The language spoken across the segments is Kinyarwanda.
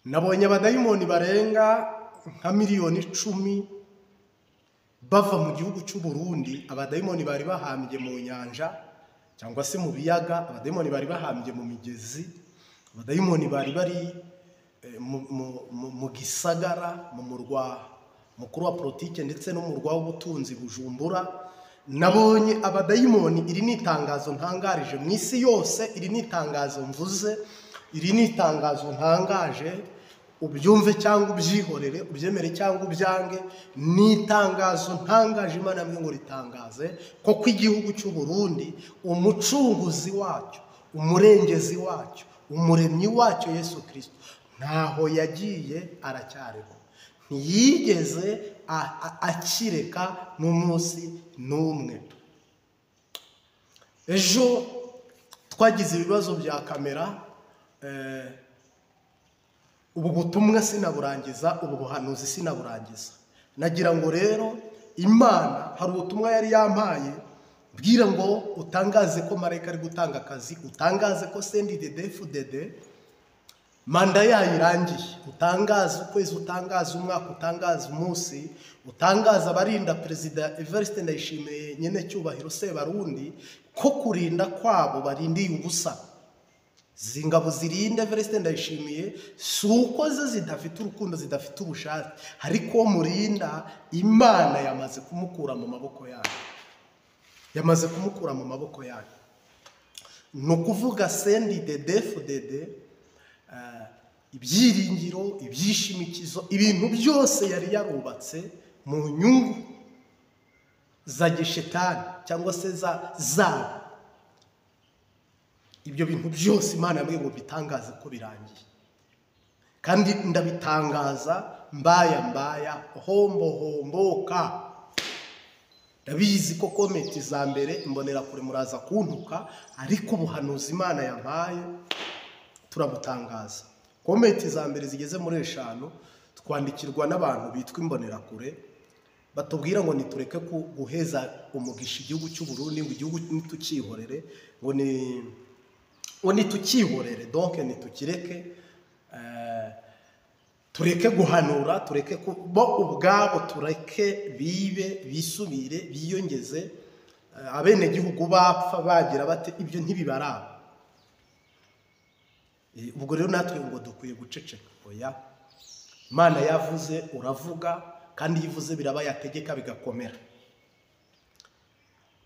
nabonye abadayimoni barenga nka miliyoni 10 bava mu gihugu cy'u Burundi. Abadayimoni bari bahambye mu nyanja cyangwa se mu biyaga, abadayimoni bari bahambye mu migezi, abadayimoni bari bari mu gisagara, mu murwa mukuru wa politike ndetse no mu murwa w'ubutunzi Bujumbura. Nabonye abadayimoni, iri ni itangazo ntangarije mu isi yose, iri ni itangazo mvuze, iri ni itangazo ntangaje, ubyumve cyangwa ubyihorere, ubyemere cyangwa ubyange, ni itangazo ntangaje Imana yambwiye ngo ritangaze ko igihugu cy'u Burundi umucunguzi wacyo, umurengezi wacyo, umuremyi wacyo Yesu Kristo ntaho yagiye, aracyariho, ntiyigeze akireka n'umunsi n'umwe. Ejo twagize ibibazo bya kamera, ubu butumwa sinaburangiza, ubu buhanuzi sinaburangiza. Nagira ngo rero Imana hari ubutumwa yari yampaye bwira ngo utangaze ko marayika ari gutanga akazi, utangaze ko CNDD-FDD manda yayo irangiye, utangaza ukwezi, utangaza umwaka, utangaza umunsi, utangaza abarinda Perezida Evariste Ndayishimiye nyene cyubahiro Sebarundi ko kurinda kwabo barindiye ubusa. Zingabo zirinde Evariste Ndayishimiye suko ze zidafite urukundo, zidafite ubushake, ariko murinda Imana yamaze kumukura mu maboko yayo, yamaze kumukura mu maboko yayo. No kuvuga CNDD-FDD, ibyiringiro, ibyishimikizo, ibintu byose yari yarubatse mu nyungu za gishetani cyangwa se zabo, ibyo bintu byose Imana yambwiye ngo bitangaze ko birangiye. Kandi ndabitangaza mbaya homboka. Ndabizi ko komenti za mbere imbonera kure muraza kuntuka, ariko ubuhanuzi Imana yampaye turabutangaza. Komenti za mbere zigeze muri 5 twandikirwa n'abantu bitwa imbonera kure, batubwira ngo nitureke guheza umugisha igihugu cy'u Burundi, ngo igihugu nitukihorere, ngo nitukihorere, donc nitukireke, tureke guhanura, tureke bo ubwabo, tureke bibe, bisubire, biyongeze, abene gihugu bapfa bagira bate, ibyo ntibibaraba. Ubwo rero natwe ngo dukwiye guceceka. Oya, Imana yavuze uravuga, kandi yivuze biraba, yategeka bigakomera.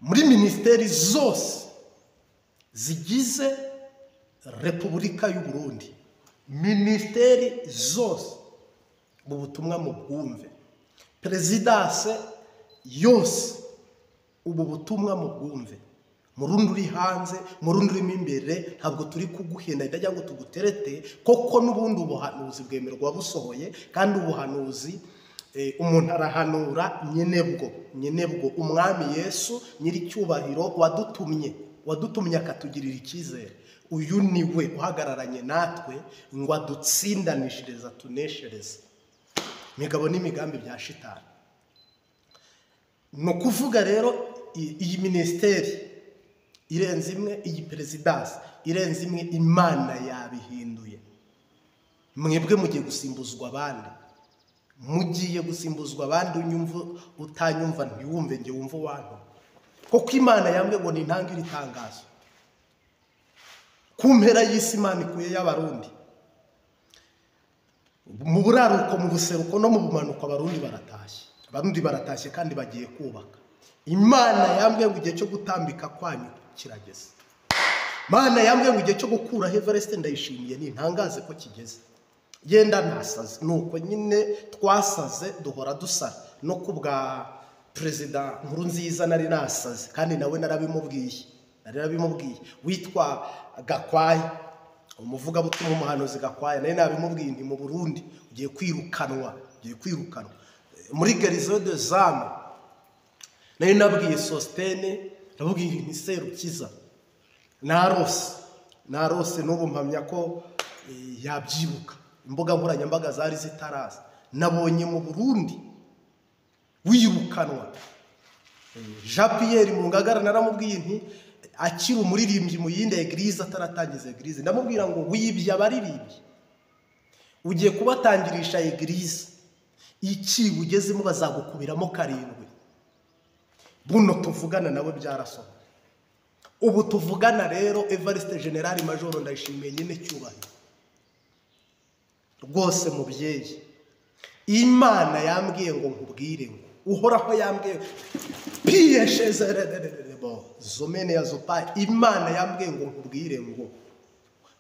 Muri ministeri zose zigize Repubulika y'u Burundi, ministeri zose mu butumwa mu bwumve, presidence yose ubu butumwa mu bwumve, murundi uri hanze, murundi urimo imbere, ntabwo turi kuguhenda ndajya ngo tuguterete, koko n'ubundi ubuhanuzi bwemerwa busohoye. Kandi ubuhanuzi umuntu arahanura nyenebwo umwami Yesu nyiri cyubahiro wadutumye akatugirira icyizere. Uyu niwe uhagararanye natwe ngo adutsindanishiriza, tuneshereze imigabo n'imigambi bya shitani. No kuvuga rero iyi ministeri irenze imwe, iyi presidence irenze imwe, Imana yabihinduye. Mwebwe mugiye gusimbuzwa abandi, mugiye gusimbuzwa abandi, unyumva utanyumva ntiwumve, nge wumva wantu, kuko Imana yambwe ngo nintangira itangazo kumpera y'isi Imana ikuye y'abarundi. Mu buraruko, mu buseruko no mu bumanuko abarundi baratashye kandi bagiye kubaka. Imana yambwe ngo igihe cyo gutambika kwanyu kirageze. Imana yambwe ngo igihe cyo gukura Evariste Ndayishimiye ni ntangaze ko kigeze. Yenda nasaze, nuko nyine twasaze duhora dusara, no kubwa Perezida Nkurunziza nari nasaze, kandi nawe narabimubwiye witwa Gakwaya, umuvuga butumwa umuhanuzi Gakwaya, nari nabimubwiye nti mu Burundi ugiye kwirukanwa, muri Garizo de Zame. Nari nabwiye Sostene, nabwiye nti Serukiza narose n'ubu mpamya ko yabyibuka. Imbuga nkoranyambaga zari zitaraza, nabonye mu Burundi wirukanwa. Jean Pierre Mungagara naramubwiye nti akiri umuririmbyi mu yindi eglise ataratangiza eglise, ndamubwira ngo wibye abaririmbyi, ugiye kubatangirisha eglise iki ugezemo bazagukubiramo 7. Buno tuvugana nawe byarasohoye. Ubu tuvugana rero Evariste General Major Ndayishimiye nyine cyubahiro rwose mubyeyi. Imana yambwiye ngo nkubwire ngo uhoraho yambwiye piyeshezerebo zomene yazopa. Imana yambwiye ngo nkubwire ngo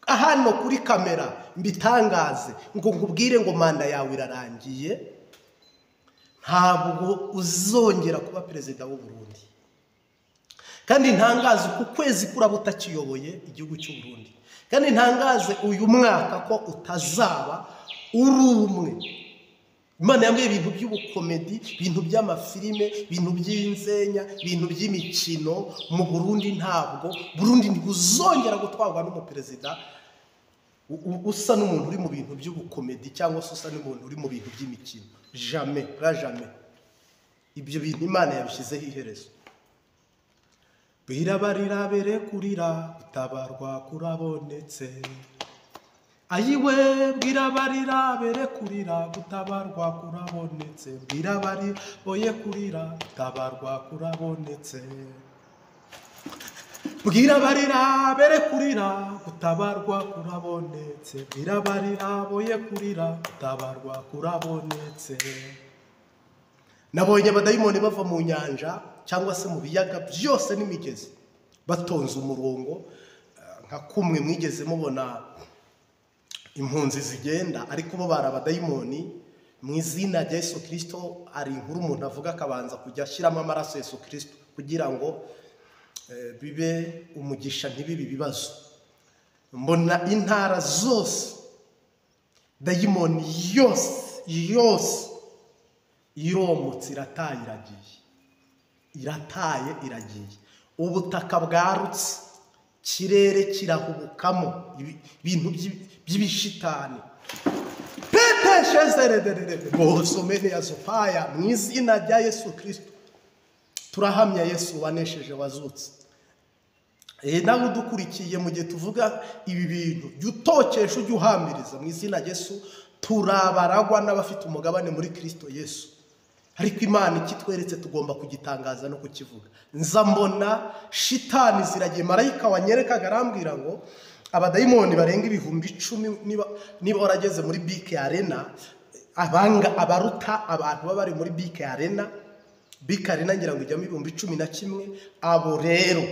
hano kuri kamera mbitangaze ngo nkubwire ngo manda yawe irarangiye, ntabwo uzongera kuba perezida w'u Burundi. Kandi ntangaze ku kwezi kuraba utakiyoboye igihugu cy'u Burundi. Kandi ntangaze uyu mwaka ko utazaba uri umwe. Imana yambwiye ibintu by'ubukomedi, ibintu by'amafilime, ibintu by'inzenya, ibintu by'imikino mu Burundi. Ntabwo Burundi ntibuzongera gutwarwa n'umuperezida usa n'umuntu uri mu bintu by'ubukomedi cyangwa se usa n'umuntu uri mu bintu by'imikino. Jamais, jamais. Ibyo bintu Imana yabishyizeho iherezo. Birabarira bere kurira utabarwa kurabonetse. Ayiwe birabarira bere kurira utabarwa kurabonetse. Birabari boye kurira utabarwa kurabonetse. Birabarira bere kurira utabarwa kurabonetse. Birabarira boye kurira utabarwa kurabonetse. Nabonye abadayimoni bava mu nyanja cyangwa se mu biyaga byose n'imigezi batonze umurongo nka kumwe mwigeze mubona impunzi zigenda, ariko bo bari abadayimoni mu izina rya Yesu Kristo. Ari inkuru umuntu avuga akabanza kujya ashyiramo amaraso Yesu Kristo kugira ngo bibe umugisha ntibibe ibibazo. Mbona intara zose dayimoni yose iromotse irataye iragiye. Ubutaka bwarutse, kirere kirahubukamo ibintu by'ibishitani. Peteshezerederere bosomene yazopaya mu izina rya Yesu Kristo. Turahamya Yesu wanesheje wazutse. Nawe udukurikiye mu gihe tuvuga ibi bintu byutokesha ujye uhambiriza mu izina rya Yesu. Turabaragwa n'abafite umugabane muri Kristo Yesu. Ariko Imana ikitweretse tugomba kugitangaza no kukivuga. Nza mbona shitani ziragiye. Marayika wanyerekaga arambwira ngo abadayimoni barenga 10,000 niba warageze muri BK Arena, abaruta abantu baba bari muri BK Arena. BK Arena ngira ngo ijyamo 11,000. Abo rero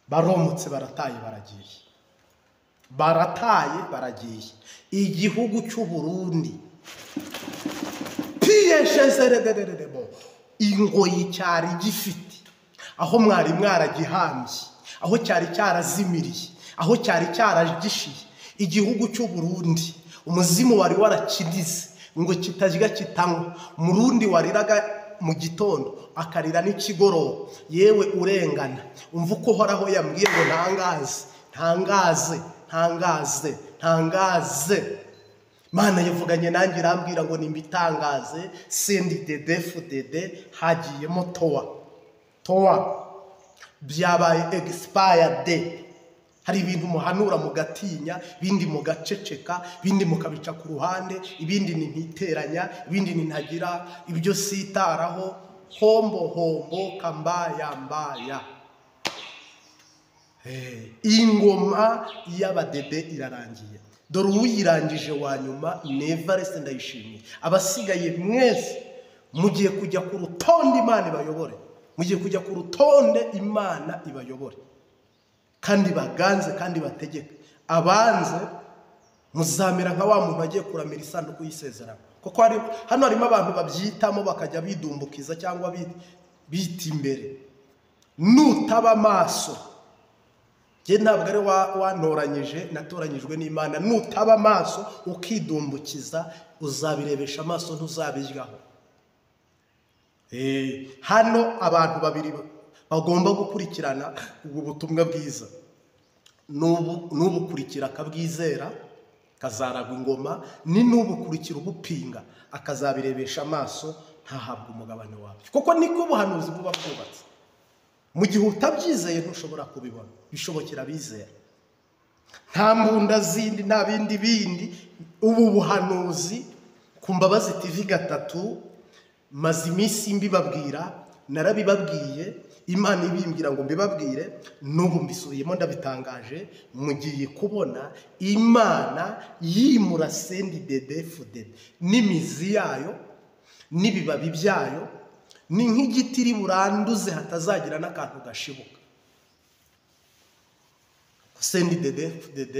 baromotse barataye baragiye. Igihugu cy'u Burundi piyeshezerederebo ingoyi cyari gifite, aho mwari mwaragihambye, aho cyari cyarazimiriye, aho cyari cyaragishiye. Igihugu cy'u Burundi umuzimu wari warakinize ngo kitajya kitanywa. Murundi wariraga mu gitondo akarira n'ikigoroba. Yewe urengana umva uko horaho yambwiye ngo ntangaze. Mana yavuganye nanjye irambwira ngo nimbitangaze. Sendi dede hagiyemo towa byabaye expired. Hari ibintu muhanura mugatinya, ibindi mugaceceka, ibindi mukabica ku ruhande, ibindi ni ntiteranya, ibindi ni ntagira ibyo sitaraho. Hombo kambaya. Ingoma y'abadede irarangiye. Dore uyirangije wa nyuma ni Evariste Ndayishimiye. Abasigaye mwese mugiye kujya ku rutonde Imana ibayobore. Mugiye kujya ku rutonde Imana ibayobore. Kandi baganze kandi bategeke. Abanze muzamera nka wa muntu agiye kuramira isanduku y'isezerano. Kuko hano harimo abantu babyitamo bakajya bidumbukiza cyangwa bita imbere. Nutaba amaso, je ntabwo ari wantoranyije, natoranyijwe n'Imana. Nutaba amaso ukidumbukiza uzabirebesha amaso ntuzabijyaho. Hano abantu babiri bagomba gukurikirana ubu butumwa bwiza. Nubukurikira akabwizera kazaragwa ingoma, ni nubukurikira ubupinga akazabirebesha amaso ntahabwa umugabane wabyo. Kuko niko ubuhanuzi buba bwubatse. Mu gihe utabyizeye ntushobora kubibona. Bishobokera bizera. nta mbunda zindi nta bindi ubu buhanuzi ku Mbabazi TV 3 maze iminsi mbibabwira, narabibabwiye, Imana ibimbwira ngo mbibabwire, n'ubu mbisubiyemo ndabitangaje. Mugiye kubona Imana yimura CNDD-FDD n'imizi yayo n'ibibabi byayo, ni nk'igiti iri buranduze hatazagira n'akantu gashibuka. CNDD-FDD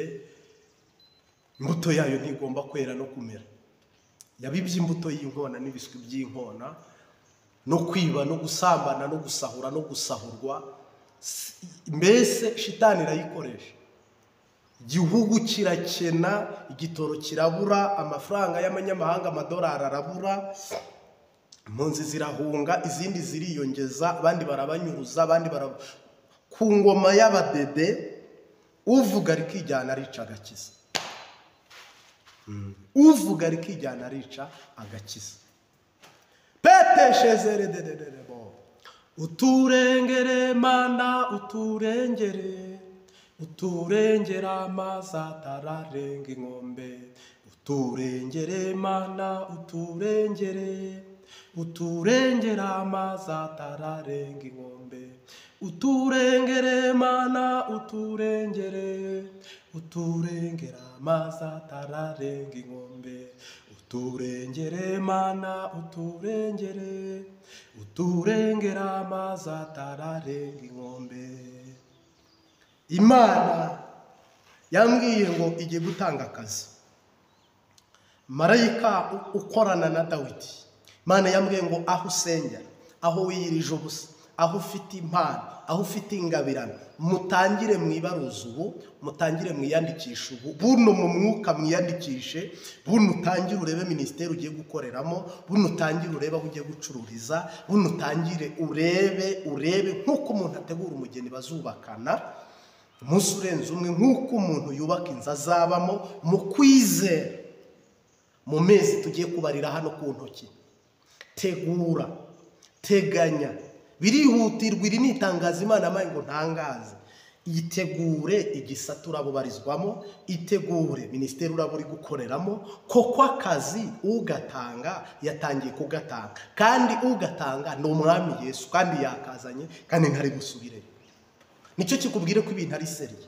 imbuto yayo ntigomba kwera no kumera. Yabibye imbuto y'inkona n'ibiswi by'inkona, no kwiba no gusambana no gusahura no gusahurwa. Mbese shitani irayikoresha. Igihugu kirakena, igitoro kirabura, amafaranga y'amanyamahanga amadolari arabura, impunzi zirahunga, izindi ziriyongeza, abandi barabanyuruza, abandi ku ngoma y'abadede uvuga rikijyana arica agakiza. Uvuga rikijyana arica agakiza. Peteshezere dededebo. Uturengere Mana, uturengere, uturengera amazi atararenga inkombe. Uturengere Mana, uturengere, uturengera amazi atararenga inkombe. Uturengere Mana, uturengere, uturengera amazi atararenga inkombe. Uturengere Mana, uturengere, uturengera amazi atararenga inkombe. Imana yambwiye ngo igiye gutanga akazi. Marayika ukorana na Dawidi, Imana yambwiye ngo aho usengera, aho wiyirije ubusa, aho ufite impano, aho ufite ingabirano, mutangire mwibaruza ubu, mutangire mwiyandikisha ubu, buno mu mwuka mwiyandikishe, buno utangire urebe ministeri ugiye gukoreramo, buno utangire urebe aho ugiye gucururiza, buno utangire urebe nk'uko umuntu ategura umugeni bazubakana umunsi urenze umwe, nk'uko umuntu yubaka inzu azabamo mu kwizera. Mu mezi tugiye kubarira hano ku ntoki, tegura, teganya, birihutirwa. Iri nitangaza Imana amaye ngo ntangaze. Yitegure igisata urabubarizwamo, itegure ministeri uraburi gukoreramo, koko akazi ugatanga yatangiye kugatanga, kandi ugatanga ni Umwami Yesu, kandi yakazanye, kandi ntari gusubire. Nicyo kikubwire ko ibintu ari seriye,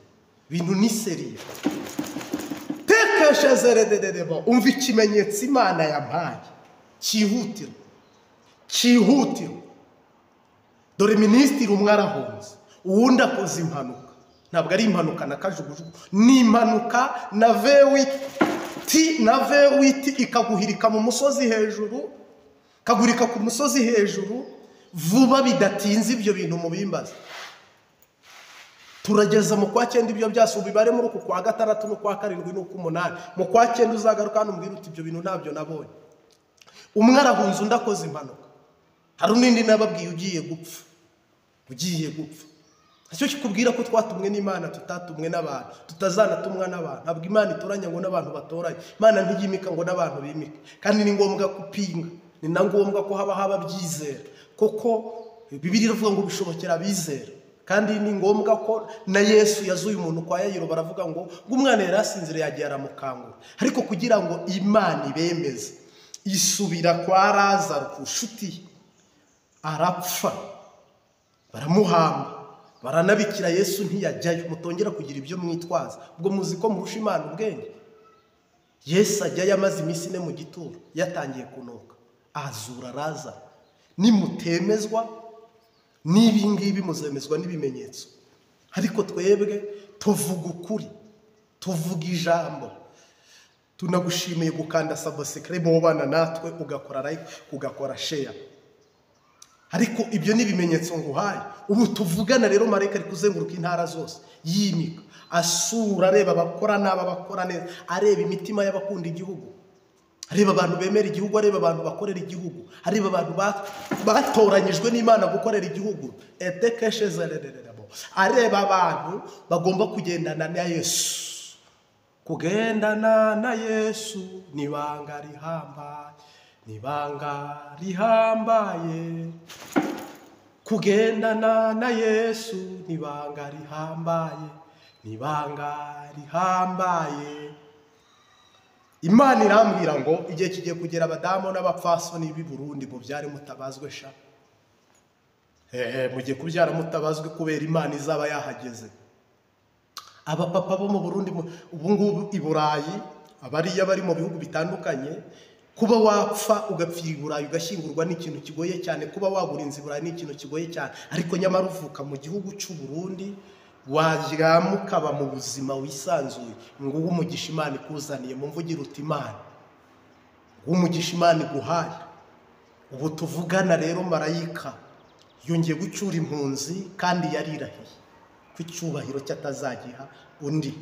ibintu ni seriye. Tekeshezere dededebo, umva ikimenyetso Imana yampaye cyihutiro, cyihutiro. Dore minisitiri umwe arahunze, uwundi akoze impanuka. Ntabwo ari impanuka na kajugujugu, ni impanuka na V8 ikaguhirika mu musozi hejuru, kagurika ku musozi hejuru vuba bidatinze. Ibyo bintu mubimbaza. Turageza mu kwa 9 ibyo byasuba bibare muri uku kwa 6 no kwa 7 no ku 8. Mu kwa 9 uzagaruka hano umbwira uti ibyo bintu ntabyo nabonye. Umwe arahunze undi akoze impanuka. Hari n'indi nababwiye ugiye gupfa. Ugiye gupfa. Icyo kikubwira ko twatumwe n'Imana, tutatumwe n'abantu, tutazanatumwa n'abantu. Ntabwo Imana itoranya ngo n'abantu batoranye. Imana ntiyimika ngo n'abantu bimike. Kandi ni ngombwa kupinga, ni na ngombwa ko haba byizera, koko Bibiliya iravuga ngo bishobokera bizera. Kandi ni ngombwa ko na Yesu yazuye umuntu kwa Yayiro, baravuga ngo umwana yarasinzire yagiye aramukangura. Ariko kugira ngo Imana ibemeze, isubira kwa Lazaro ku nshuti, arapfa, baramuhamba, baranabikira. Yesu ntiyajyayo. Mutongera kugira ibyo mwitwaza, ubwo muzi ko murusha Imana ubwenge. Yesu ajyayo amaze iminsi 4 mu gituro, yatangiye kunuka, azura Lazaro. Nimutemezwa n'ibi ngibi muzemezwa n'ibimenyetso. Ariko twebwe tuvuga ukuri, tuvuga ijambo. Tunagushimiye gukanda subscribe mu bana natwe, ugakora like, ugakora share. Ariko ibyo nibimenyetso nguhaye. Ubu tuvugana rero marayika ari kuzenguruka intara zose, yimika, asura, areba abakora n'aba bakora neza, areba imitima y'abakunda igihugu, areba abantu bemera igihugu, areba abantu bakorera igihugu, areba abantu batoranyijwe n'Imana gukorera igihugu. Areba abantu bagomba kugendana na Yesu. Kugendana na Yesu ni banga rihambaye, ni banga rihambaye. Kugendana na Yesu ni banga rihambaye, ibanga rihambaye. Imana irambwira ngo igihe kigiye kugera abadamu n'abapfasoni b'i Burundi ngo byare mutabazwe sha. Mugiye kubyara mutabazwe kubera Imana izaba yahageze. Abapapa bo mu Burundi ubu ngubu i Burayi, abariya bari mu bihugu bitandukanye, kuba wapfa ugapfira i Burayi ugashyingurwa n'ikintu kigoye cyane, kuba wagurinze i Burayi n'ikintu kigoye cyane, ariko nyamara uvuka mu gihugu cy'u Burundi waryama ukaba mu buzima wisanzuye. Ngo umugisha Imana ikuzaniye mu mvugira uti Imana, umugisha Imana iguhaye. Ubu tuvugana rero marayika yongeye gucyura impunzi kandi yarirahiye ko icyubahiro cyatazagiha undi.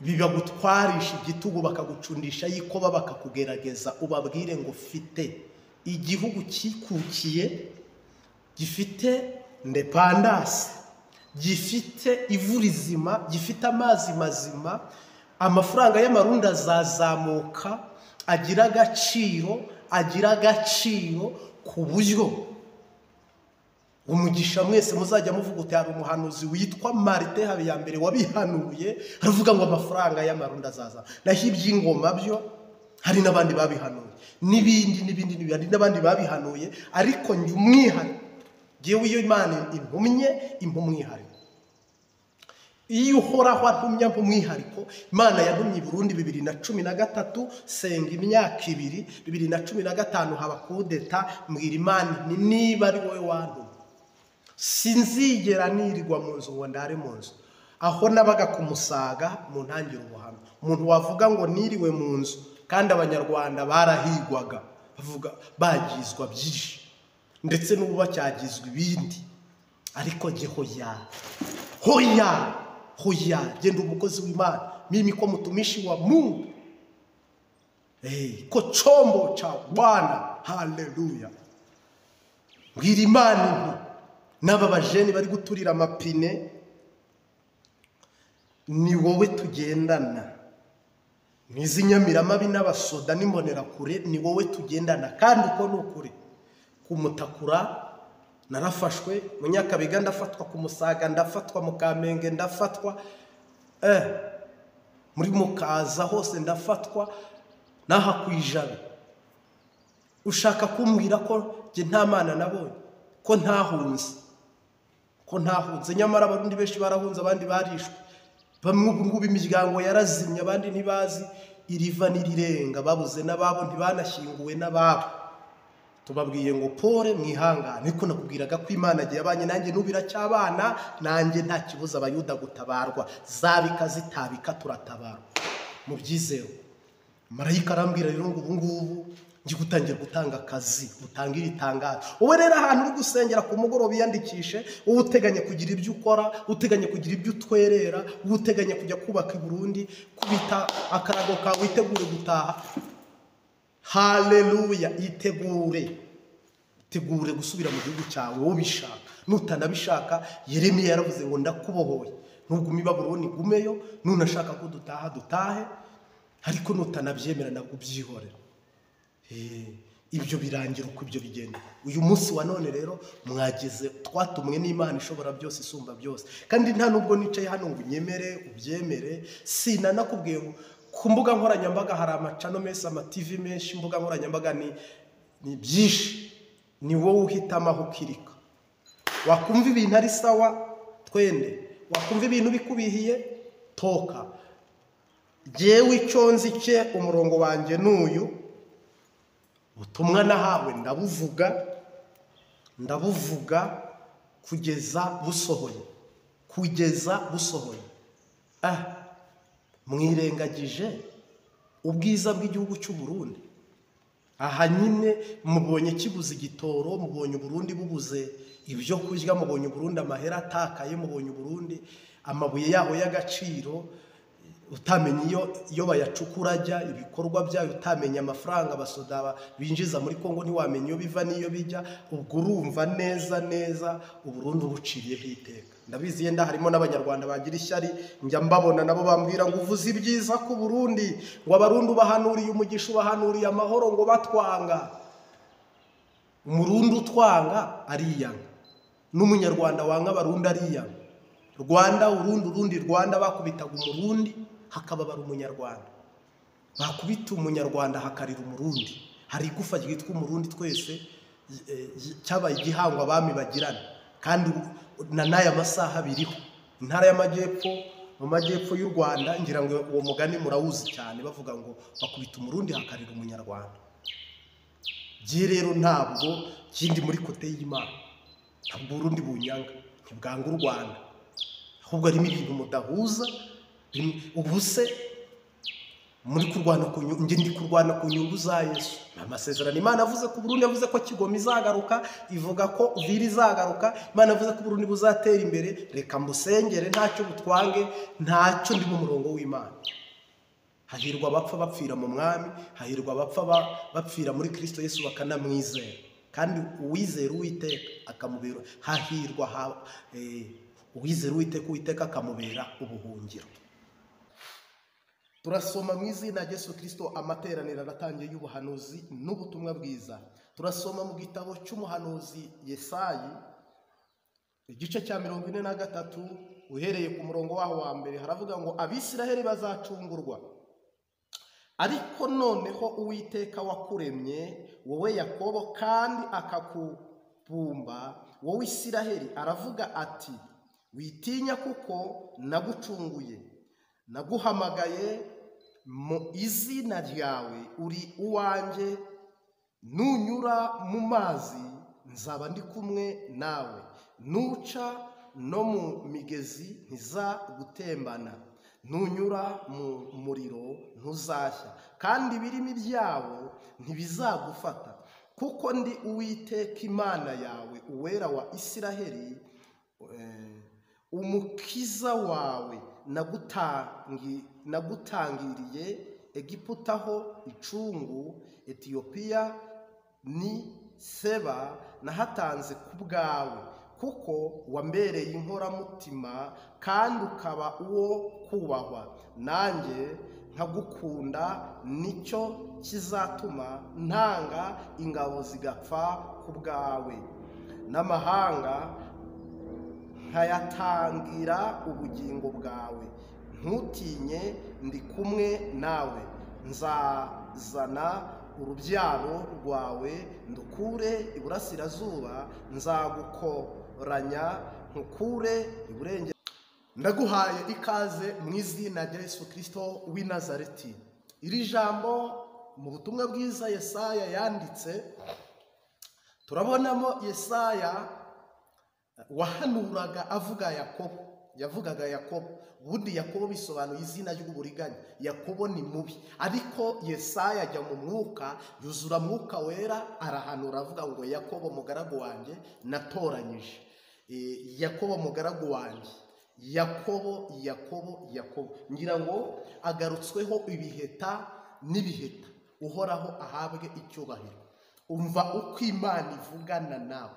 Bibagutwarisha igitugu bakagucundisha yikoba bakakugerageza, ubabwire ngo fite igihugu kikukiye, gifite independence, gifite ivu rizima, gifite amazi mazima, amafaranga y'amarundi azazamuka, agira agaciro ku buryo umugisha mwese muzajya muvuga uti hari umuhanuzi witwa Marite Habiyambere wabihanuye, aravuga ngo amafaranga y'amarundi azaza. Naho iby'ingoma byo hari n'abandi babihanuye, n'ibindi hari n'abandi babihanuye, ariko njye umwihariko, ngewe iyo Imana intumye umwihariko. Iyo uhoraho antumye umwihariko, Imana yantumye i Burundi 2013, senga imyaka 2, 2015 haba kudeta, mbwira Imana niba ari wowe wantumye sinzigera nirirwa mu nzu ngo ndare mu nzu. Aho nabaga ku Musaga mu ntangiro ubuhamya, umuntu wavuga ngo niriwe mu nzu kandi abanyarwanda barahigwaga, bavuga bagizwa byinshi ndetse n'ubu bacyagizwa ibindi, ariko je hoya genda umukozi w'Imana, mimi ko mtumishi wa Mungu, ko chombo cha Bwana. Haleluya. Mbwira Imana n'aba bajeni bari guturira amapine, ni wowe tugendana. Nizi Nyamiramabi n'abasoda n'imbonera kure, ni wowe tugendana. Kandi uko n'ukuri kumutakura narafashwe, mu Nyakabiga ndafatwa, ku Musaga ndafatwa, mu Kamenge ndafatwa, muri Mukaza hose ndafatwa, naha kwijabe. Ushaka kumbwira ko je nta Mana nabonye, ko ntahunze, nyamara abarundi benshi barahunze, abandi barishwe. Bamwe ngubu imiryango yarazimye, abandi ntibazi iriva n'irirenga, babuze n'ababo, ntibanashyinguwe n'ababo. Tubabwiye ngo pore mwihangane, ariko nakubwiraga ko Imana agiye abanye nanjye nubira cy'abana, nanjye nta kibuza abayuda gutabarwa, zabika zitabika turatabarwa mu byizero. Marayika arambwira rero ngo ubu ngubu ngi gutangira gutanga akazi, utangira itangazo. Wowe rero ahantu uri gusengera ku mugoroba biyandikishe, wowe uteganya kugira ibyo ukora, uteganya kugira ibyo utwerera, wowe uteganya kujya kubaka i Burundi, kubita akarago kawe, witegure gutaha. Haleluya. Itegure gusubira mu gihugu cyawe wowe ubishaka. Nutanabishaka, Yeremiya yaravuze ngo ndakubohoye, ntugume i Babuloni gumeyo, nunashaka ko dutaha dutahe, ariko nutanabyemera nabwo byihorera. Ibyo birangira uko ibyo bigenda. Uyu munsi wa none rero mwageze, twatumwe n'Imana ishobora byose, isumba byose. Kandi nta nubwo nicaye hano ngo unyemere ubyemere, sinanakubwiye ngo ku mbuga nkoranyambaga hari amacano menshi, TV menshi, imbuga nkoranyambaga ni byinshi. Ni wowe uhitamo aho ukirika. Wakumva ibintu ari sawa, twende. Wakumva ibintu bikubihiye, toka. Jewe icyo nzi cye, umurongo wanjye n'uyu, ubutumwa nahawe ndabuvuga kugeza busohoye. Mwirengagije ubwiza bw'igihugu cy'u Burundi. Aha nyine mubonye kibuze igitoro, mubonye Burundi bubuze ibyo kurya, mubonye Burundi amahera atakaye, mubonye Burundi amabuye yaho y'agaciro, utamenye iyo bayacukura ajya, ibikorwa byayo utamenye, amafaranga abasoda binjiza muri Kongo ntiwamenye iyo biva n'iyo bijya. Ubwo urumva neza Uburundi buciriyeho iteka. Ndabizi yenda harimo n'abanyarwanda bagira ishyari, njya mbabona nabo bambwira ngo uvuze ibyiza ku Burundi, ngo abarundi ubahanuriye umugisha, ubahanuriye amahoro, ngo batwanga. Umurundi utwanga ariyanga, n'umunyarwanda wanga abarundi ariyanga. Rwanda urundi Rwanda bakubitaga umurundi hakababara umunyarwanda, bakubita umunyarwanda hakarira umurundi. Hari igufa ryitwa umurundi twese cyabaye igihango abami bagirana, kandi na n'aya masaha biriho. Intara y'amajyepfo, mu majyepfo y'u Rwanda, ngira ngo uwo mugani murawuzi cyane, bavuga ngo bakubita umurundi hakarira umunyarwanda. Gihe rero ntabwo kindi muri kote y'Imana, ntabwo Burundi bunyanga, ntibwanga u Rwanda, ahubwo harimo ibintu mudahuza. Ubuse muri kurwana ku nyungu, ndi kurwana ku nyungu za Yesu. Amasezerano Imana avuze ko Burundi, yavuze ko Kigoma izagaruka, ivuga ko Uvira izagaruka. Imana yavuze ko Burundi buzatera imbere. Reka mbusengere, ntacyo butwange, ntacyo ndi mu murongo w'Imana. Hahirwa abapfa bapfira mu mwami, hahirwa abapfa bapfira muri Kristo Yesu bakanamwizera, kandi uwizera Uwiteka akamubera, hahirwa uwizera Uwiteka akamubera ubuhungiro. Turasoma mu izina rya Yesu Kristo amateraniro aratangiye y'ubuhanuzi n'ubutumwa bwiza. Turasoma mu gitabo cy'umuhanuzi Yesayi igice cya 43 uhereye ku murongo waho wa mbere. Haravuga ngo Abisiraheli bazacungurwa, ariko noneho Uwiteka wakuremye wowe Yakobo kandi akakubumba wowe Isiraheli aravuga ati, witinya kuko nagucunguye, naguhamagaye mu izina ryawe, uri uwanjye. Nunyura mu mazi nzaba ndi kumwe nawe, nuca no mu migezi ntizagutembana, nunyura mu muriro ntuzashya, kandi ibirimi byabo ntibizagufata, kuko ndi Uwiteka Imana yawe, uwera wa Isiraheli, umukiza wawe. Nagutangiriye Egiputa ho icungu, Etiyopiya ni Seba nahatanze ku bwawe, kuko wambereye inkoramutima kandi ukaba uwo kubahwa. Nanjye nkagukunda, nicyo kizatuma ntanga ingabo zigapfa ku bwawe, n'amahanga nkayatangira ubugingo bwawe. Ntutinye, ndi kumwe nawe, nzazana urubyaro rwawe ndukure iburasirazuba, nzagukoranya nkukure iburengerazuba. Ndaguhaye ikaze mu izina rya Yesu Kristo w'i Nazareti. Iri jambo mu butumwa bwiza Yesaya yanditse, turabonamo Yesaya wahanuraga avuga Yakobo, yavugaga Yakobo. Ubundi Yakobo bisobanuye izina ry'uburiganya. Yakobo ni mubi, ariko Yesaya ajya mu mwuka, yuzura mwuka wera, arahanura avuga ngo Yakobo mugaragu wanjye natoranyije, Yakobo mugaragu wanjye, Yakobo Yakobo Yakobo. Ngira ngo agarutsweho ibiheta n'ibiheta, uhoraho ahabwe icyubahiro. Umva uko Imana ivugana nawe.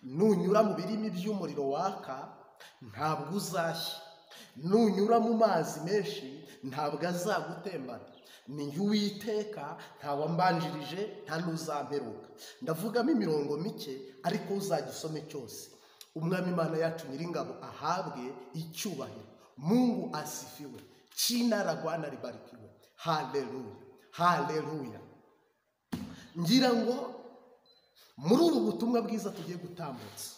Nunyura mu birimi by'umuriro waka ntabwo uzashya, nunyura mu mazi menshi ntabwo azagutembana. Ni Uwiteka, ntawambanjirije nta n'uzamperuka. Ndavugamo imirongo mike, ariko uzagisome cyose. Umwami Imana yacu Nyiringabo ahabwe icyubahiro. Mungu asifiwe, jina la Bwana libarikiwe. Haleluya, haleluya. Ngira ngo muri ubu butumwa bwiza tugiye gutambutsa,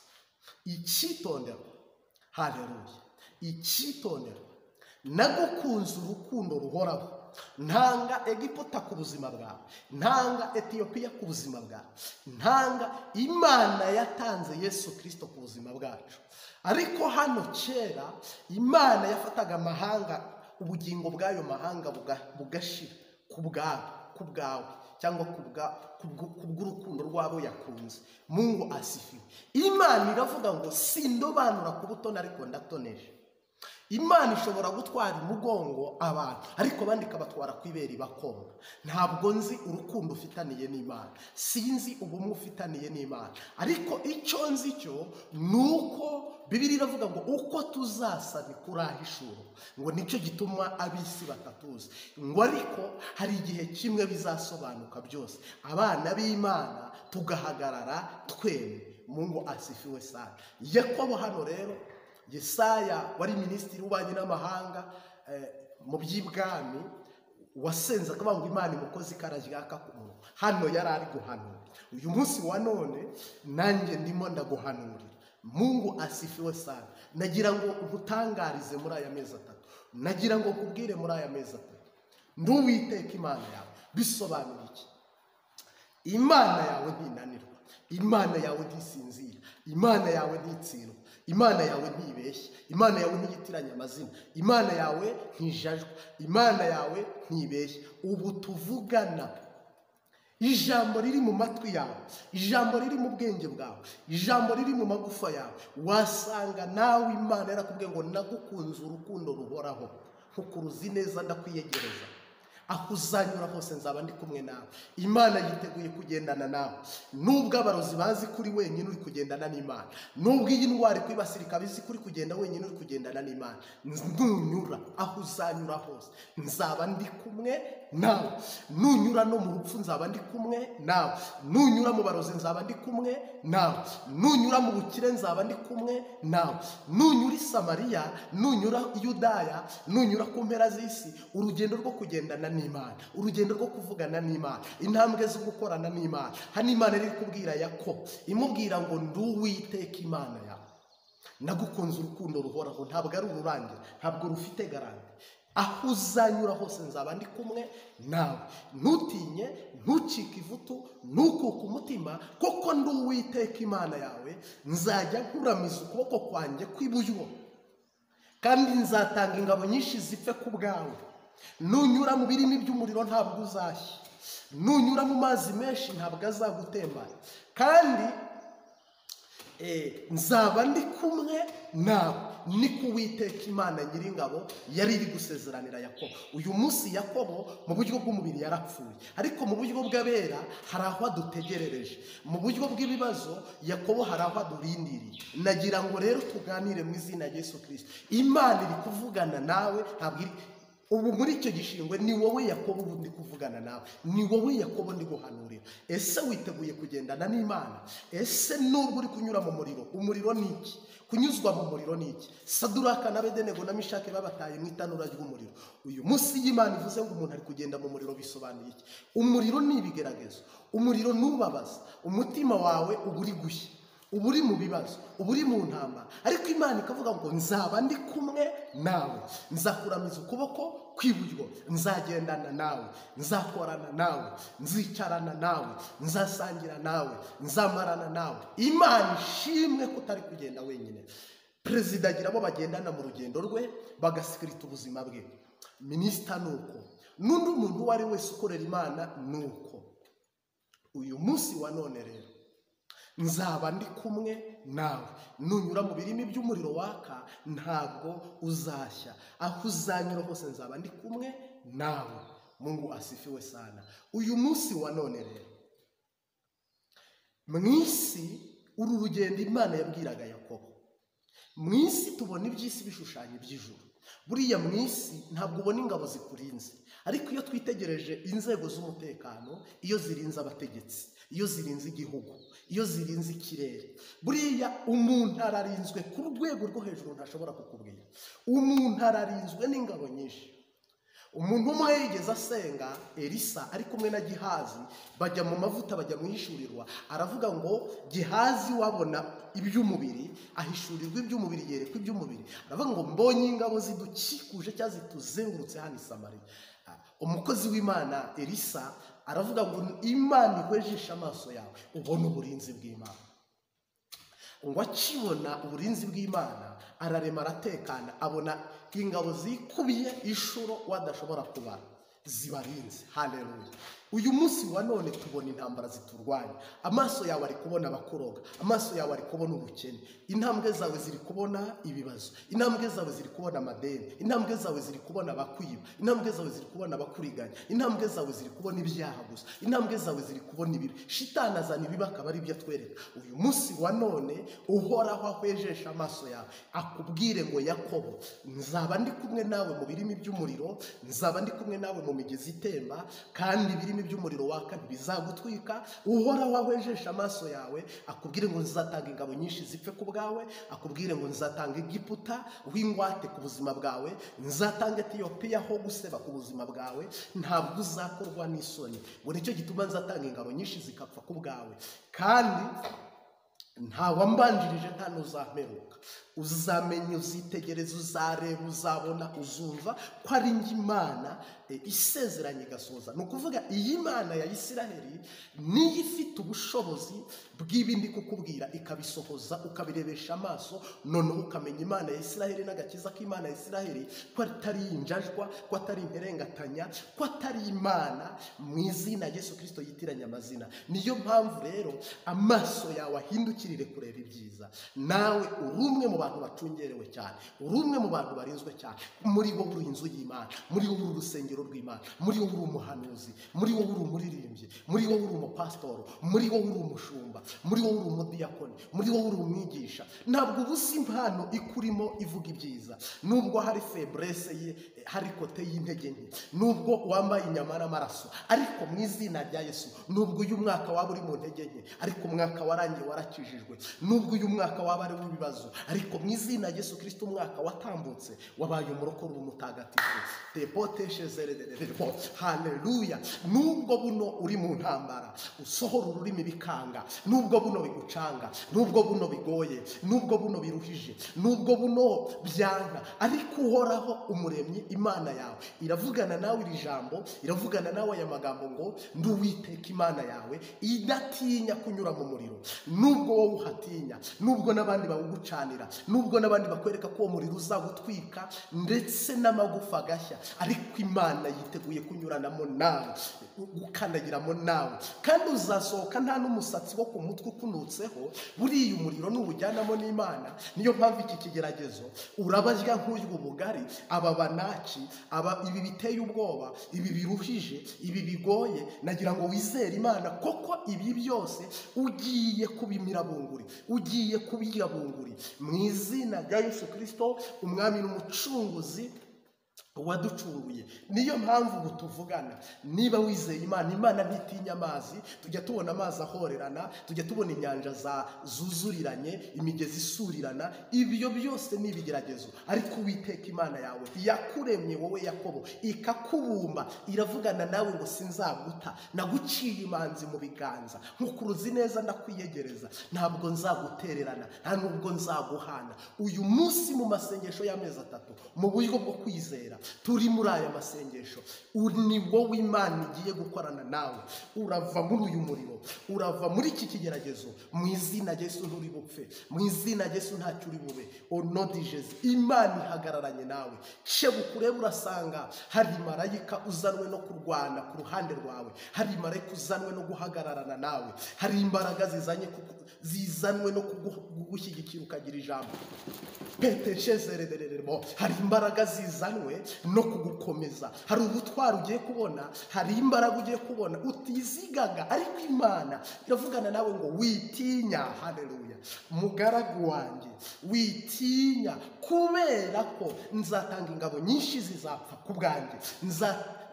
icyitondero, haleluya, icyitondero, nagukunze urukundo ruhoraho. Ntanga Egiputa ku buzima bwawe, ntanga Etiyopiya ku buzima bwawe, ntanga Imana yatanze Yesu Kristo ku buzima bwacu. Ariko hano kera Imana yafataga amahanga, ubugingo bw'ayo mahanga bugashira ku bwawe cyangwa kubw'urukundo rwabo yakunze. Mungu asifiwe. Imana iravuga ngo sindobanura ku butoni ariko ndatoneje. Imana ishobora gutwara imugongo abantu, ariko abandi ikabatwara kwibera bakonga. Ntabwo nzi urukundo ufitaniye n'Imana, sinzi ubumwe ufitaniye n'Imana, ariko icyo nzi cyo nuko Bibiliya iravuga ngo uko tuzasa nikurahishura, ngo nicyo gituma abisi batatuzi, ngo ariko hari igihe kimwe bizasobanuka byose, abana b'Imana tugahagarara twemye. Mungu asifiwe sana. Yakobo hano rero Yesaya wari minisitiri w'ububanyi n'amahanga mu by'ibwami wasenze akavuga ngo Imana imukoze ikararyaka ku munwa. Hano yari ari guhanura. Uyu munsi wa none nanjye ndimo ndaguhanurira. Mungu asifiwe sana. Nagira ngo nkutangarize muri aya mezi 3. Nagira ngo nkubwire muri aya mezi 3. Nduwiteka Imana yawe bisobanura iki? Imana yawe ntinanirwa, Imana yawe ntisinzira, Imana yawe ntitsindwa, Imana yawe ntibeshya, Imana yawe ntiyitiranya amazina, Imana yawe ntijajwa, Imana yawe ntibeshya. Ubu tuvugana, ijambo riri mu matwi yawe, ijambo riri mu bwenge bwawe, ijambo riri mu magufa yawe, wasanga nawe Imana yarakubwiye ngo nagukunze urukundo ruhoraho, nkukuruzi neza ndakwiyegereza. Aho uzanyura hose nzaba ndi kumwe nawe. Imana yiteguye kugendana nawe. Nubwo abarozi bazi kuri wenyine uri kugendana n'Imana, nubwo iyi ndwara kwibasirika bizi kuri kugenda wenyine uri kugendana n'Imana, nunyura aho uzanyura hose nzaba ndi kumwe nawe. Nunyura no mu rupfu nzaba ndi kumwe nawe. Nunyura mu barozi nzaba ndi kumwe nawe. Nunyura mu bukire nzaba ndi kumwe nawe. Nunyura i Samariya, nunyura i Yudaya, nunyura ku mpera z'isi, urugendo rwo kugendana n'Imana, urugendo rwo kuvugana n'Imana, intambwe zo gukorana n'Imana. Hano Imana iri kubwira Yakobo, imubwira ngo nduwiteka Imana yawe nagukunze urukundo ruhoraho, ntabwo ari ururangira, ntabwo rufite garanti. Aho uzanyura hose nzaba ndi kumwe nawe. Ntutinye, ntucike ivutu, ntukuke umutima, koko nduwiteka Imana yawe nzajya nkuramiza ukuboko kwanjye kw'iburyo, kandi nzatanga ingabo nyinshi zipfe ku bwawe. Nunyura mu birimi by'umuriro ntabwo uzashya, nunyura mu mazi menshi ntabwo azagutembana, kandi nzaba ndi kumwe nawe. Ni kuwiteka Imana nyiringabo yari iri gusezeranira Yakobo. Uyu munsi Yakobo mu buryo bw'umubiri yarapfuye, ariko mu buryo bw'abera hari aho adutegerereje. Mu buryo bw'ibibazo Yakobo hari aho adurindiriye. Nagira ngo rero tuganire mu izina rya Yesu Kristo. Imana iri kuvugana nawe, ntabwo iri ubu muri icyo gishingwe. Ni wowe Yakobo ubu ndi kuvugana nawe, ni wowe Yakobo ndi guhanurira. Ese witeguye kugendana n'Imana? Ese nubwo uri kunyura mu muriro, umuriro ni iki? Kunyuzwa mu muriro ni iki? Saduraka na Abedenego na Mishake babataye mu itanura ry'umuriro. Uyu munsi y'Imana ivuze ngo umuntu ari kugenda mu muriro, bisobanuye iki? Umuriro ni ibigeragezo, umuriro nubabaza, umutima wawe uba uri gushya, uba uri mu bibazo, uba uri mu ntambara, ariko Imana ikavuga ngo nzaba ndi kumwe nawe, nzakuramiza ukuboko kw'iburyo, nzagendana nawe, nzakorana nawe, nzicarana nawe, nzasangira nawe, nzamarana nawe. Imana ishimwe ko utari kugenda wenyine. Perezida agira abo bagendana mu rugendo rwe bagasikirita ubuzima bwe, minisita nuko, n'undi muntu uwo ari wese ukorera Imana nuko. Uyu munsi wa none rero nzaba ndi kumwe nawe. Nunyura mu birimi by'umuriro waka ntabwo uzashya. Aho uzanyura hose nzaba ndi kumwe nawe. Mungu asifiwe sana. Uyu munsi wa none rero mwisi uru rugendo Imana yabwiraga Yakobo, mwisi tubona iby'isi bishushanya iby'ijuru. Buriya mwisi ntabwo ubona ingabo zikurinze, ariko iyo twitegereje inzego z'umutekano, iyo zirinze abategetsi, iyo zirinze igihugu, iyo zirinze ikirere, buriya umuntu ararinzwe ku rwego rwo hejuru ntashobora kukubwira. Umuntu ararinzwe n'ingabo nyinshi. Umuntu umwe yigeze asenga, Elisa ari kumwe na Gihazi, bajya mu mavuta, bajya mu hishurirwa. Aravuga ngo Gihazi wabona iby'umubiri ahishurirwa iby'umubiri, yerekwa iby'umubiri. Aravuga ngo mbonye ingabo zidukikuje cyangwa zituzengurutse hano i Samariya. Umukozi w'Imana Elisa aravuga ngo Imana ihwejesha amaso yawe ubona uburinzi bw'Imana. Ngo akibona uburinzi bw'Imana ararema, aratekana, abona ingabo zikubiye inshuro wadashobora kubara zibarinze. Haleluya. Uyu munsi wa none tubona intambara ziturwanya. Amaso yawe ari kubona abakuroga, amaso yawe ari kubona ubukene, intambwe zawe ziri kubona ibibazo, intambwe zawe ziri kubona amadeni, intambwe zawe ziri kubona abakwiba, intambwe zawe ziri kubona abakuriganya, intambwe zawe ziri kubona ibyaha gusa, intambwe zawe ziri kubona ibibi. Shitani azana ibibi akaba ari byo atwereka. Uyu munsi wa none uhoraho ahwejesha amaso yawe akubwire ngo Yakobo, nzaba ndi kumwe nawe mu birimi by'umuriro, nzaba ndi kumwe nawe mu migezi itemba, kandi ibirimi by'umuriro waka ntibizagutwika. Uhoraho ahwejesha amaso yawe akubwire ngo nzatanga ingabo nyinshi zipfe ku bwawe, akubwire ngo nzatanga Egiputa w'ingwate ku buzima bwawe, nzatanga Etiyopiya ho guseba ku buzima bwawe, ntabwo uzakorwa n'isoni. Ngo nicyo gituma nzatanga ingabo nyinshi zikapfa ku bwawe, kandi nta wambanjirije nta n'uzamperuka. Uzamenya, uzitegereza, uzareba, uzabona, uzumva ko ari njye Imana isezeranye igasoza. Ni ukuvuga iyi Mana ya Isiraheli niyo ifite ubushobozi bw'ibindi kukubwira ikabisohoza, ukabirebesha amaso, noneho ukamenya Imana ya Isiraheli n'agakiza k'Imana ya Isiraheli ko atari injajwa, ko atari imperengatanya, ko atari Imana mu izina Yesu Kristo yitiranya amazina. Niyo mpamvu rero amaso yawe ahindukirire kureba ibyiza. Nawe uri umwe mu bantu bacungerewe cyane, uri umwe mu bantu barinzwe cyane. Muri wowe uri inzu y'Imana, muri wowe uri urusengero rw'Imana, muri wowe uri umuhanuzi, muri wowe uri umuririmbyi, muri wowe uri umupasitoro, muri wowe uri umushumba, muri wowe uri umudiyakoni, muri wowe uri umwigisha. Ntabwo ubusa impano ikurimo ivuga ibyiza, nubwo hari febrese ye, hari kote y'intege nke, nubwo wambaye inyama n'amaraso, ariko mu izina rya Yesu, nubwo uyu mwaka waba uri mu ntege nke, ariko umwaka warangiye warakijijwe, nubwo uyu mwaka waba ari w'ibibazo, ariko mu izina Yesu Kristo umwaka watambutse wabaye umurokore umutagatifu. Haleluya. Nubwo buno uri mu ntambara usohora ururimi bikanga, nubwo buno bigucanga, nubwo buno bigoye, nubwo buno biruhije, nubwo buno byanga, ariko uhoraho umuremyi Imana yawe iravugana nawe iri jambo, iravugana nawe aya magambo ngo ndi Uwiteka Imana yawe idatinya kunyura mu muriro. Nubwo wowe uhatinya, nubwo n'abandi bawugucanira, nubwo n'abandi bakwereka ko uwo muriro uzagutwika ndetse n'amagufa agashya, ariko Imana yiteguye kunyuranamo nawe, gukandagiramo nawe, kandi uzasohoka nta n'umusatsi wo ku mutwe ukunutseho. Buriya umuriro n'uwujyanamo n'Imana. Niyo mpamvu iki kigeragezo urabajya nk'urya ubugari, aba banaki, ibi biteye ubwoba, ibi biruhije, ibi bigoye, nagira ngo wizere Imana koko ibi byose ugiye kubimira bunguri, ugiye kubirya bunguri, mu izina rya Yesu Kristo umwami n'umucunguzi waducunguye. Niyo mpamvu ubu tuvugana, niba wizeye Imana, Imana ntitinya amazi. Tujya tubona amazi ahorerana, tujya tubona inyanja zuzuriranye, imigezi isurirana. Ibyo byose ni ibigeragezo, ariko Uwiteka Imana yawe yakuremye wowe Yakobo, ikakubumba, iravugana nawe ngo sinzaguta, naguciye imanzi mu biganza, nkukuruzi neza ndakwiyegereza, ntabwo nzagutererana, nta nubwo nzaguhana. Uyu munsi mu masengesho y'amezi 3 mu buryo bwo kwizera, turi muri aya masengesho, ni wowe Imana igiye gukorana nawe. Urava muri uyu muriro, urava muri iki kigeragezo, mu izina Yesu nturi bupfe, mu izina Yesu ntacyo uri bube. Onodijezi Imana ihagararanye nawe. Shebukureba urasanga hari marayika uzanwe no kurwana ku ruhande rwawe, hari marayika uzanwe no guhagararana nawe, hari imbaraga zizanwe no kugushyigikira ukagira ijambo. Hari imbaraga zizanwe no kugukomeza, hari ubutwari ugiye kubona, hari imbaraga ugiye kubona utizigaga, ariko Imana iravugana nawe ngo witinya. Haleluya. Mugaragu wanjye witinya, kubera ko nzatanga ingabo nyinshi zizapfa ku bwanjye,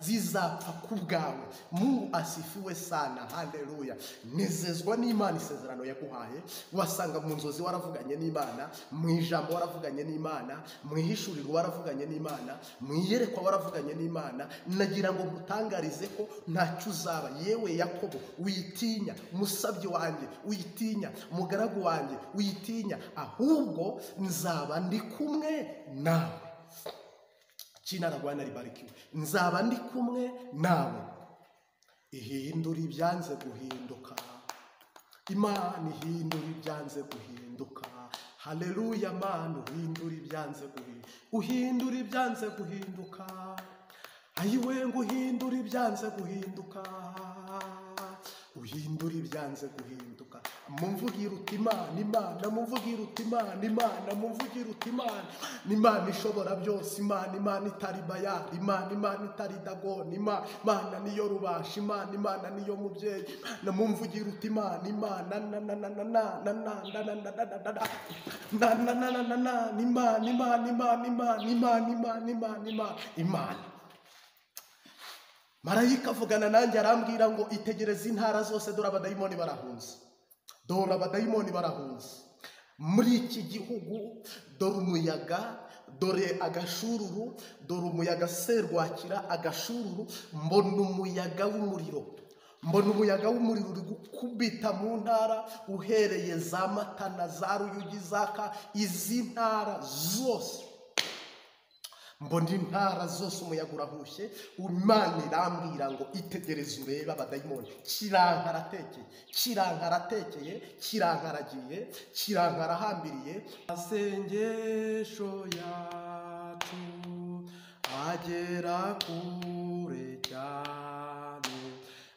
zizapfa ku bwawe. Mungu asifiwe sana. Haleluya. Nezezwa n'Imana isezerano yaguhaye. Wasanga mu nzozi waravuganye n'Imana, mu ijambo waravuganye n'Imana, mu ihishuriro waravuganye n'Imana, mu iyerekwa waravuganye n'Imana. Nagira ngo ngutangarize ko ntacyo uzaba. Yewe Yakobo witinya, musabyi wanjye witinya, mugaragu wanjye witinya, ahubwo nzaba ndi kumwe nawe. Jina la Bwana libarikiwe. Nzaba ndi kumwe nawe. Ihindura ibyanze guhinduka, Imana ihindura ibyanze guhinduka. Haleluya. Mana uhindura ibyanze guhinduka, uhindura ibyanze guhinduka. Ayiwe ngo uhindura ibyanze guhinduka, uhindura ibyanze guhinduka. Mumvugira uti Imana, Imana, mumvugira uti Imana, Imana, mumvugira uti Imana, Imana ishobora byose, Imana itari Bayali, Imana itari Dagoni, Imana niyo rubasha, Imana niyo mubyeyi. Mumvugira uti Imana, Imana marayika avugana nanjye arambwira ngo itegereze intara zose, dore abadayimoni barahunze, dore abadayimoni barahunze muri iki gihugu, dore umuyaga, dore agashururu, dore umuyaga serwakira, agashururu, mbona umuyaga w'umuriro, mbona umuyaga w'umuriro uri gukubita mu ntara, uhereye za Matana, za Ruyugi, zaka, izi ntara zose, mbona intara zose umuyaga urahushye. Imana irambwira ngo itegereze urebe abadayimoni, kirankaratekeye, kirankaragiye, kirankarahambiriye. Amasengesho yacu agera kure cyane,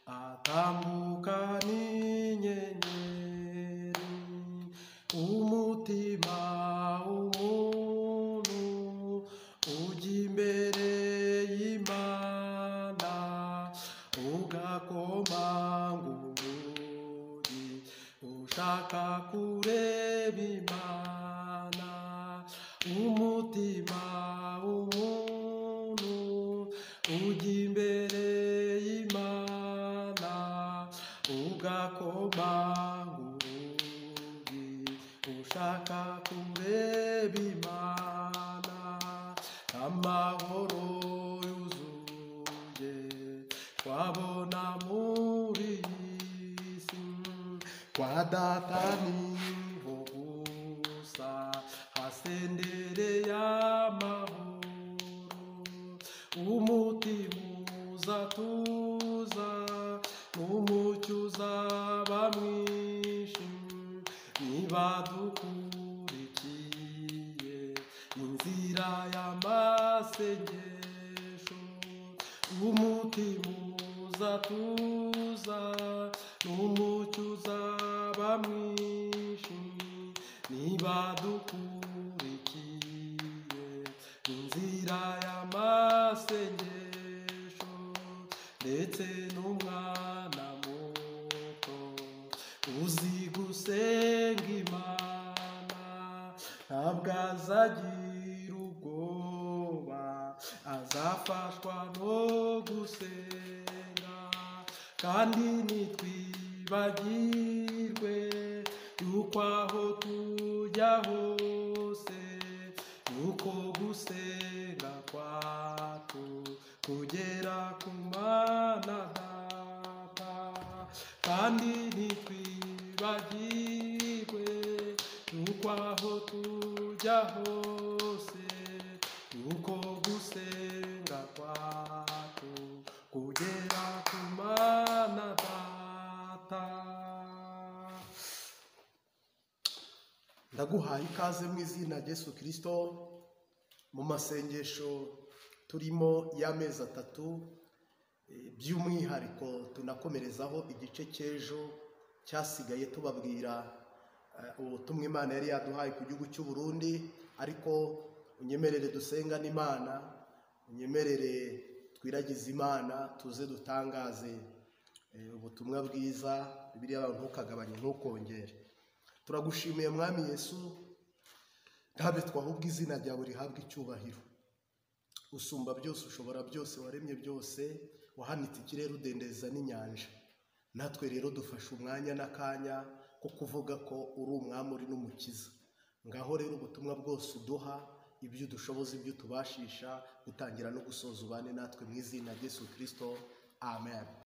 atambuka n'inyenyeri, umutima w'umuntu ujya imbere y'Imana, ugakomanga urugi ushaka kureba Imana. Umutima w'umuntu ujya imbere y'Imana, ugakomanga urugi ushaka kureba Imana. Amahoro yuzuye twabona muri iyi si, kwa Data niho gusa hasendereye amahoro. Umutima uzatuza n'umucyo uzaba mwinshi, niba dukurikiye inzira y'amasengesho. Umutima uzatuza n'umucyo uzaba mwinshi, niba dukurikiye inzira y'amasengesho. Ndetse n'umwana muto uzi gusenga Imana, ntabwo azagira ubwoba, azafashwa no gusenga. Kandi nitwibagirwe yuko aho tujya hose, yuko gusenga kwacu kugera ku Mana Data. Kandi nitwibagirwe yuko aho tujya hose, yuko gusenga kwacu kugera ku Mana Data. Ndaguhaye ikaze mu izina rya Yesu Kristo mu masengesho turimo y'amezi 3, by'umwihariko tunakomerezaho igice cy'ejo cyasigaye tubabwira ubutumwa Imana yari yaduhaye ku gihugu cy'u Burundi. Ariko unyemerere dusenga n'Imana, unyemerere twiragize Imana, tuze dutangaze ubutumwa bwiza. Bibiliya yawe ntukagabanye ntukongere. Turagushimiye Mwami Yesu, ntabe twahubwa izina ryawe rihabwa icyubahiro. Usumba byose, ushobora byose, waremye byose, wahanitse ikirere udendeza n'inyanja. Natwe rero dufashe umwanya n'akanya ko kuvuga ko uri umwami, uri n'umukiza. Ngaho rero ubutumwa bwose uduha, ibyo udushoboza, ibyo tubashisha, gutangira no gusoza, ubane natwe mu izina rya Yesu Kristo. Amen.